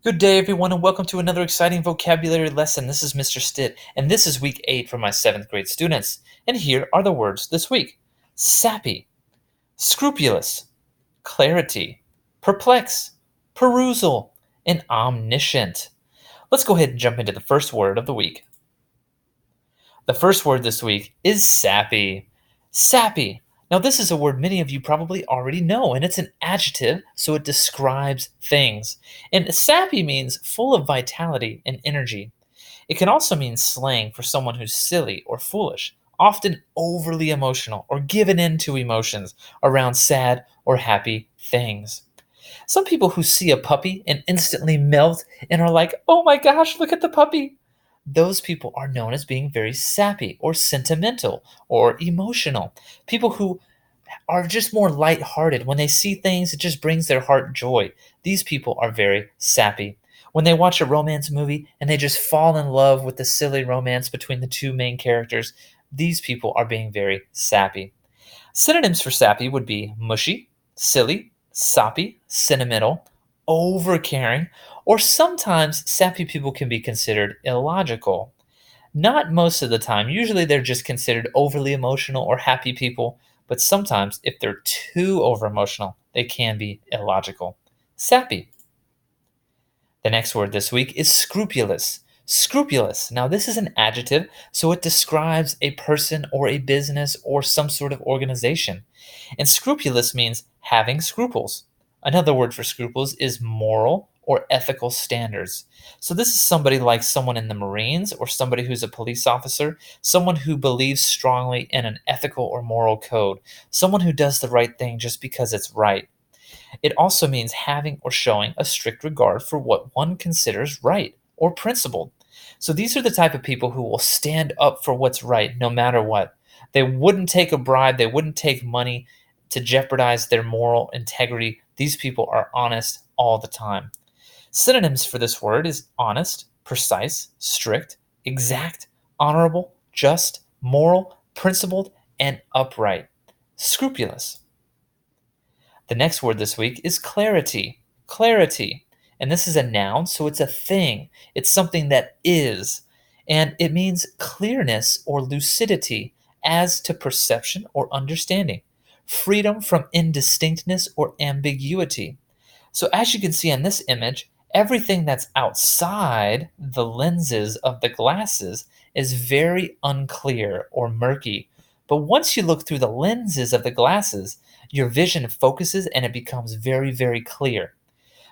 Good day, everyone, and welcome to another exciting vocabulary lesson. This is Mr. Stitt, and this is week 8 for my 7th grade students. And here are the words this week: sappy, scrupulous, clarity, perplex, perusal, and omniscient. Let's go ahead and jump into the first word of the week. The first word this week is sappy. Sappy. Now, this is a word many of you probably already know, and it's an adjective, so it describes things. And sappy means full of vitality and energy. It can also mean slang for someone who's silly or foolish, often overly emotional or given in to emotions around sad or happy things. Some people who see a puppy and instantly melt and are like, oh my gosh, look at the puppy. Those people are known as being very sappy or sentimental or emotional. People who are just more lighthearted. When they see things, it just brings their heart joy. These people are very sappy. When they watch a romance movie and they just fall in love with the silly romance between the two main characters, these people are being very sappy. Synonyms for sappy would be mushy, silly, soppy, sentimental, overcaring, or sometimes sappy people can be considered illogical. Not most of the time. Usually they're just considered overly emotional or happy people, but sometimes if they're too over emotional, they can be illogical. Sappy. The next word this week is scrupulous. Scrupulous. Now, this is an adjective, so it describes a person or a business or some sort of organization. And scrupulous means having scruples. Another word for scruples is moral or ethical standards. So, this is somebody like someone in the Marines or somebody who's a police officer, someone who believes strongly in an ethical or moral code, someone who does the right thing just because it's right. It also means having or showing a strict regard for what one considers right or principled. So these are the type of people who will stand up for what's right no matter what. They wouldn't take a bribe, they wouldn't take money to jeopardize their moral integrity. These people are honest all the time. Synonyms for this word is honest, precise, strict, exact, honorable, just, moral, principled, and upright. Scrupulous. The next word this week is clarity. Clarity. And this is a noun, so it's a thing. It's something that is. And it means clearness or lucidity as to perception or understanding, freedom from indistinctness or ambiguity. So, as you can see on this image, everything that's outside the lenses of the glasses is very unclear or murky. But once you look through the lenses of the glasses, your vision focuses and it becomes very, very clear.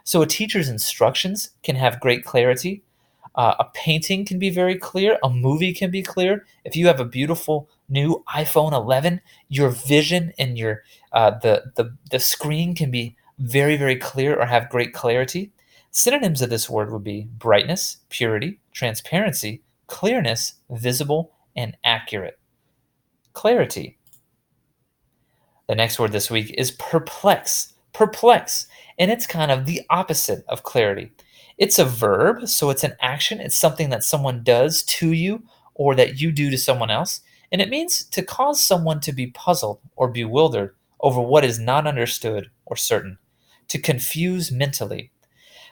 So, a teacher's instructions can have great clarity. A painting can be very clear. A movie can be clear. If you have a beautiful new iPhone 11, your vision and your the screen can be very, very clear or have great clarity. Synonyms of this word would be brightness, purity, transparency, clearness, visible, and accurate. Clarity. The next word this week is perplex. Perplex. And it's kind of the opposite of clarity. It's a verb, so it's an action. It's something that someone does to you or that you do to someone else. And it means to cause someone to be puzzled or bewildered over what is not understood or certain, to confuse mentally.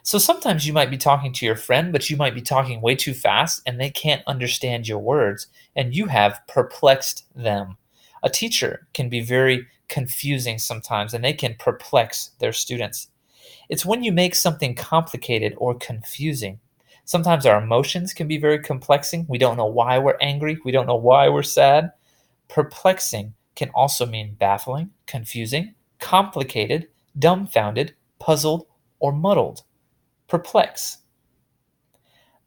So sometimes you might be talking to your friend, but you might be talking way too fast and they can't understand your words, and you have perplexed them. A teacher can be very confusing sometimes and they can perplex their students. It's when you make something complicated or confusing. Sometimes our emotions can be very complexing. We don't know why we're angry, we don't know why we're sad. Perplexing can also mean baffling, confusing, complicated, dumbfounded, puzzled, or muddled. Perplex.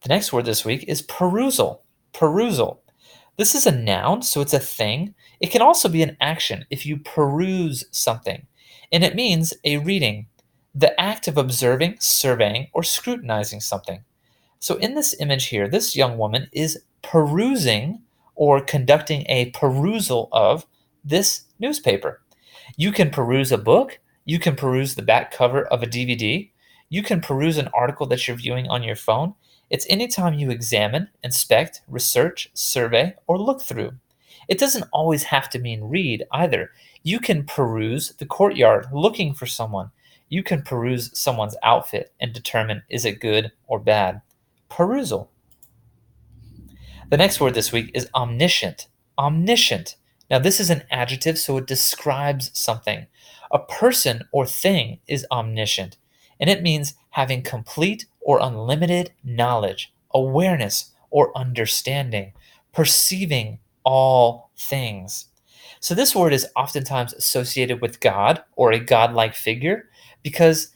The next word this week is perusal. Perusal. This is a noun, so it's a thing. It can also be an action if you peruse something, and it means a reading, the act of observing, surveying, or scrutinizing something. So in this image here, this young woman is perusing or conducting a perusal of this newspaper. You can peruse a book, you can peruse the back cover of a DVD, you can peruse an article that you're viewing on your phone. It's anytime you examine, inspect, research, survey, or look through. It doesn't always have to mean read either. You can peruse the courtyard looking for someone. You can peruse someone's outfit and determine is it good or bad. Perusal. The next word this week is omniscient. Omniscient. Now, this is an adjective, so it describes something. A person or thing is omniscient, and it means having complete or unlimited knowledge, awareness, or understanding, perceiving all things. So, this word is oftentimes associated with God or a godlike figure because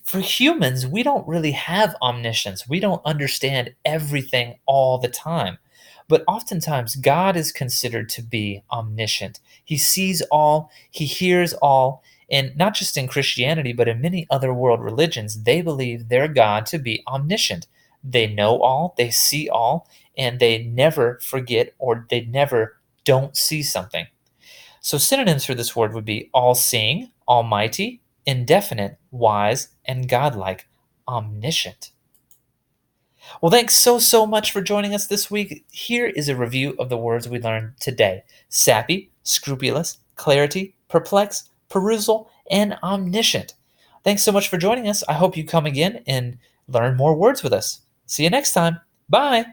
for humans, we don't really have omniscience. We don't understand everything all the time. But oftentimes, God is considered to be omniscient. He sees all, he hears all, and not just in Christianity, but in many other world religions, they believe their God to be omniscient. They know all, they see all, and they never forget or they never don't see something. So synonyms for this word would be all-seeing, almighty, indefinite, wise, and godlike, omniscient. Well, thanks so much for joining us this week. Here is a review of the words we learned today: sappy, scrupulous, clarity, perplex, perusal, and omniscient. Thanks so much for joining us. I hope you come again and learn more words with us. See you next time. Bye.